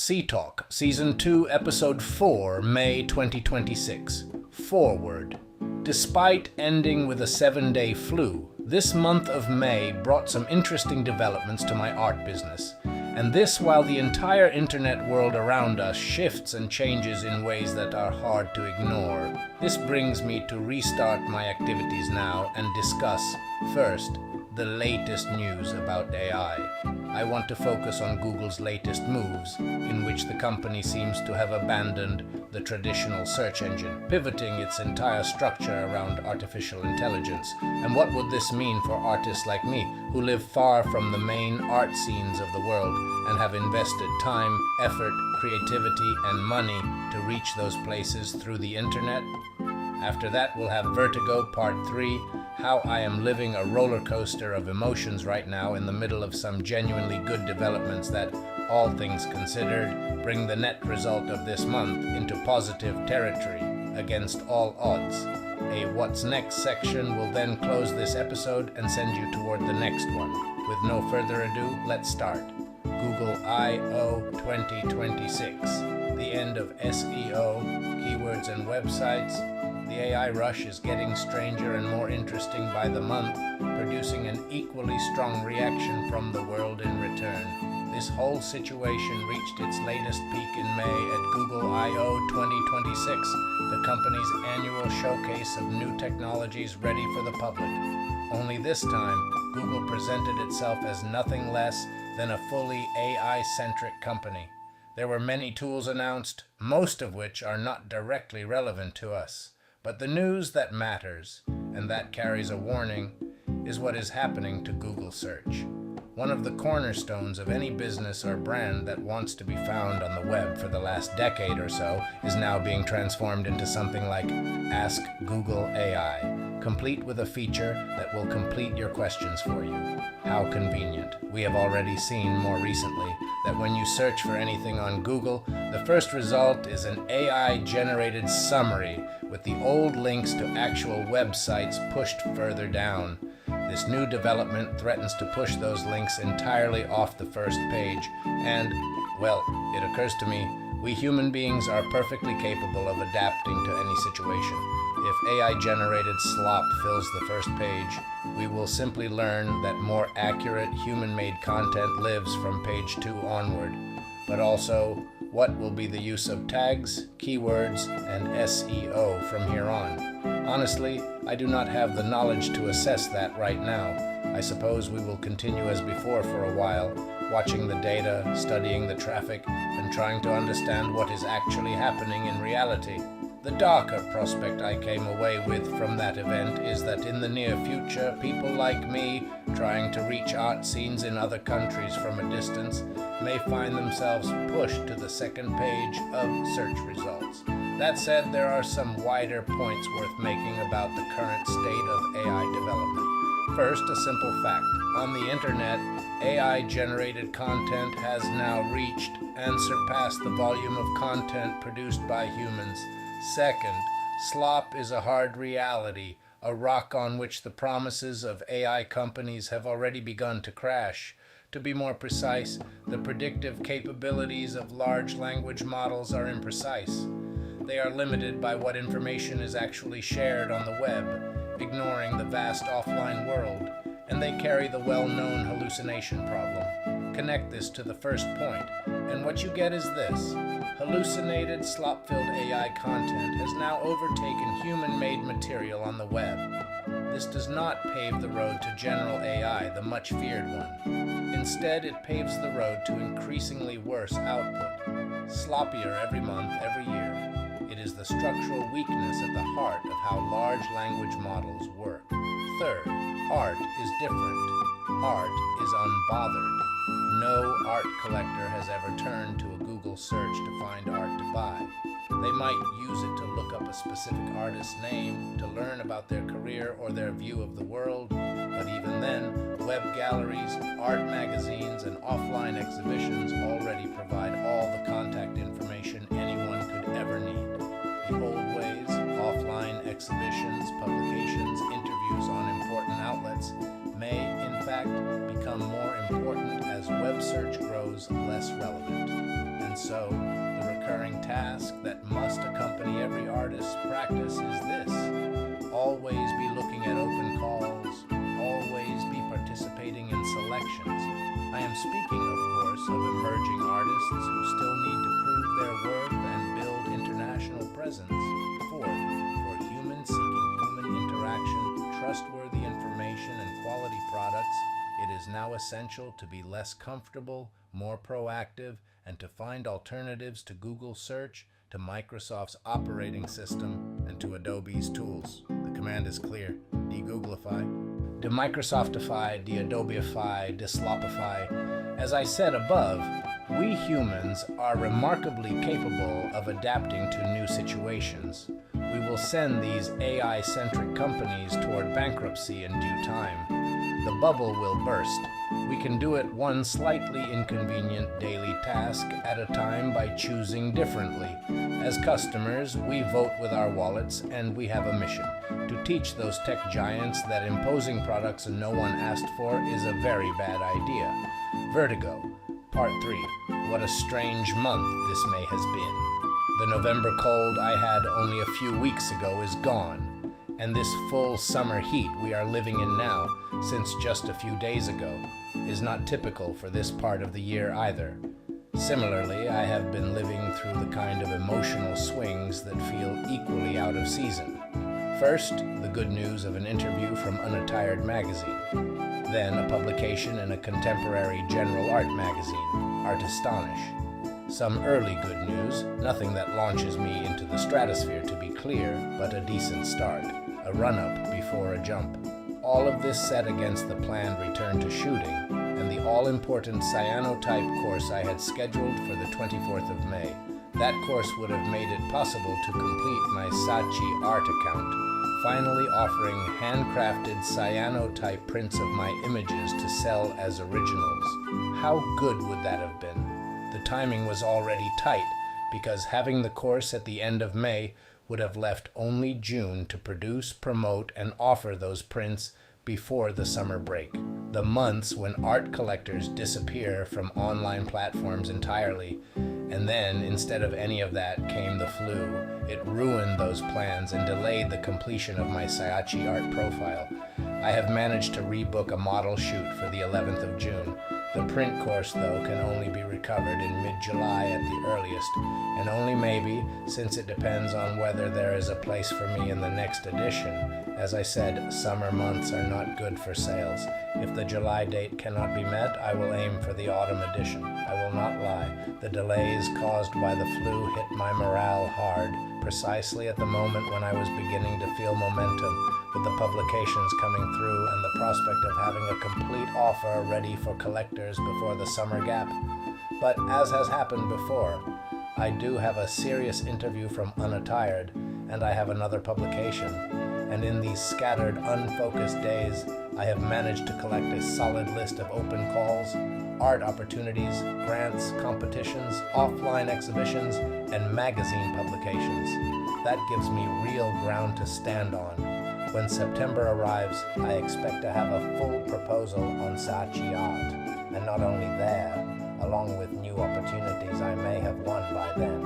Sea Talk, Season 2, Episode 4, May 2026. Forward. Despite ending with a 7-day flu, this month of May brought some interesting developments to my art business. And this while the entire internet world around us shifts and changes in ways that are hard to ignore. This brings me to restart my activities now and discuss, first, the latest news about AI. I want to focus on Google's latest moves, in which the company seems to have abandoned the traditional search engine, pivoting its entire structure around artificial intelligence. And what would this mean for artists like me, who live far from the main art scenes of the world and have invested time, effort, creativity, and money to reach those places through the internet? After that, we'll have Vertigo Part 3, how I am living a roller coaster of emotions right now in the middle of some genuinely good developments that, all things considered, bring the net result of this month into positive territory against all odds. A What's Next section will then close this episode and send you toward the next one. With no further ado, let's start. Google I/O 2026, the end of SEO, keywords and websites. The AI rush is getting stranger and more interesting by the month, producing an equally strong reaction from the world in return. This whole situation reached its latest peak in May at Google I/O 2026, the company's annual showcase of new technologies ready for the public. Only this time, Google presented itself as nothing less than a fully AI-centric company. There were many tools announced, most of which are not directly relevant to us. But the news that matters, and that carries a warning, is what is happening to Google search. One of the cornerstones of any business or brand that wants to be found on the web for the last decade or so is now being transformed into something like Ask Google AI, complete with a feature that will complete your questions for you. How convenient. We have already seen more recently that when you search for anything on Google, the first result is an AI-generated summary with the old links to actual websites pushed further down. This new development threatens to push those links entirely off the first page, and, well, it occurs to me, we human beings are perfectly capable of adapting to any situation. If AI-generated slop fills the first page, we will simply learn that more accurate human-made content lives from page 2 onward. But also, what will be the use of tags, keywords, and SEO from here on? Honestly, I do not have the knowledge to assess that right now. I suppose we will continue as before for a while, watching the data, studying the traffic, and trying to understand what is actually happening in reality. The darker prospect I came away with from that event is that in the near future, people like me, trying to reach art scenes in other countries from a distance, may find themselves pushed to the second page of search results. That said, there are some wider points worth making about the current state of AI development. First, a simple fact. On the internet, AI-generated content has now reached and surpassed the volume of content produced by humans. Second, slop is a hard reality, a rock on which the promises of AI companies have already begun to crash. To be more precise, the predictive capabilities of large language models are imprecise. They are limited by what information is actually shared on the web, ignoring the vast offline world, and they carry the well-known hallucination problem. Connect this to the first point, and what you get is this. Hallucinated, slop-filled AI content has now overtaken human-made material on the web. This does not pave the road to general AI, the much-feared one. Instead, it paves the road to increasingly worse output. Sloppier every month, every year. It is the structural weakness at the heart of how large language models work. Third, art is different. Art is unbothered. No art collector has ever turned to a Google search to find art to buy. They might use it to look up a specific artist's name, to learn about their career or their view of the world, but even then, web galleries, art magazines, and offline exhibitions already provide all the contact information anyone could ever need. The old ways, offline exhibitions, publications, interviews on important outlets, may, in fact, become more important as web search grows less relevant. And so, recurring task that must accompany every artist's practice is this: always be looking at open calls, always be participating in selections. I am speaking, of course, of emerging artists who still need to prove their worth and build international presence. Fourth, for humans seeking human interaction, trustworthy information, and quality products, it is now essential to be less comfortable, more proactive, and to find alternatives to Google search, to Microsoft's operating system, and to Adobe's tools. The command is clear: de-Googlify, de-Microsoftify, de-Adobeify, de-Slopify. As I said above, we humans are remarkably capable of adapting to new situations. We will send these AI-centric companies toward bankruptcy in due time. The bubble will burst. We can do it one slightly inconvenient daily task at a time by choosing differently. As customers, we vote with our wallets, and we have a mission: to teach those tech giants that imposing products no one asked for is a very bad idea. Vertigo, Part 3. What a strange month this May has been. The November cold I had only a few weeks ago is gone, and this full summer heat we are living in now, since just a few days ago, is not typical for this part of the year either. Similarly, I have been living through the kind of emotional swings that feel equally out of season. First, the good news of an interview from Untitled magazine. Then a publication in a contemporary general art magazine, Artistonish. Some early good news, nothing that launches me into the stratosphere to be clear, but a decent start, a run-up before a jump. All of this set against the planned return to shooting, and the all-important cyanotype course I had scheduled for the 24th of May. That course would have made it possible to complete my Saatchi art account, finally offering handcrafted cyanotype prints of my images to sell as originals. How good would that have been? The timing was already tight, because having the course at the end of May would have left only June to produce, promote, and offer those prints before the summer break. The months when art collectors disappear from online platforms entirely, and then, instead of any of that, came the flu. It ruined those plans and delayed the completion of my Saatchi art profile. I have managed to rebook a model shoot for the 11th of June. The print course, though, can only be recovered in mid-July at the earliest, and only maybe, since it depends on whether there is a place for me in the next edition. As I said, summer months are not good for sales. If the July date cannot be met, I will aim for the autumn edition. I will not lie. The delays caused by the flu hit my morale hard, precisely at the moment when I was beginning to feel momentum, with the publications coming through and the prospect of having a complete offer ready for collectors before the summer gap. But as has happened before, I do have a serious interview from Untitled, and I have another publication, and in these scattered, unfocused days, I have managed to collect a solid list of open calls, art opportunities, grants, competitions, offline exhibitions, and magazine publications. That gives me real ground to stand on. When September arrives, I expect to have a full proposal on Saatchi art, and not only there, along with new opportunities I may have won by then,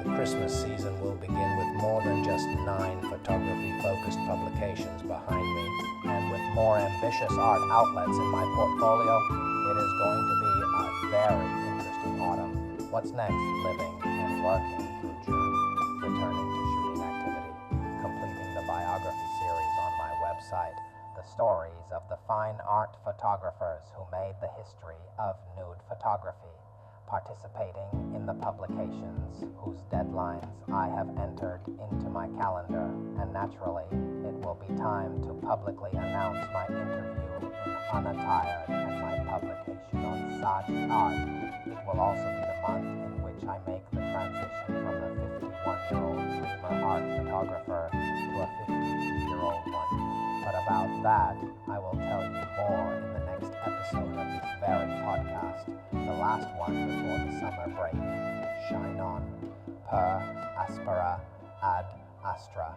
the Christmas season will begin with more than just 9 photography-focused publications behind me, and with more ambitious art outlets in my portfolio, it is going to be a very interesting autumn. What's next? Living and working through June, returning to shooting activity, completing the biography series on my website, the stories of the fine art photographers who made the history of nude photography, participating in the publications whose deadlines I have entered into my calendar, and naturally, it will be time to publicly announce my interview in Untitled and my publication on Saatchi art. It will also be the month in which I make the transition from a 51-year-old dreamer art photographer to a 52-year-old one. But about that, I will tell you more in the next episode of this very podcast, the last one before the summer break. Shine on. Per aspera ad astra.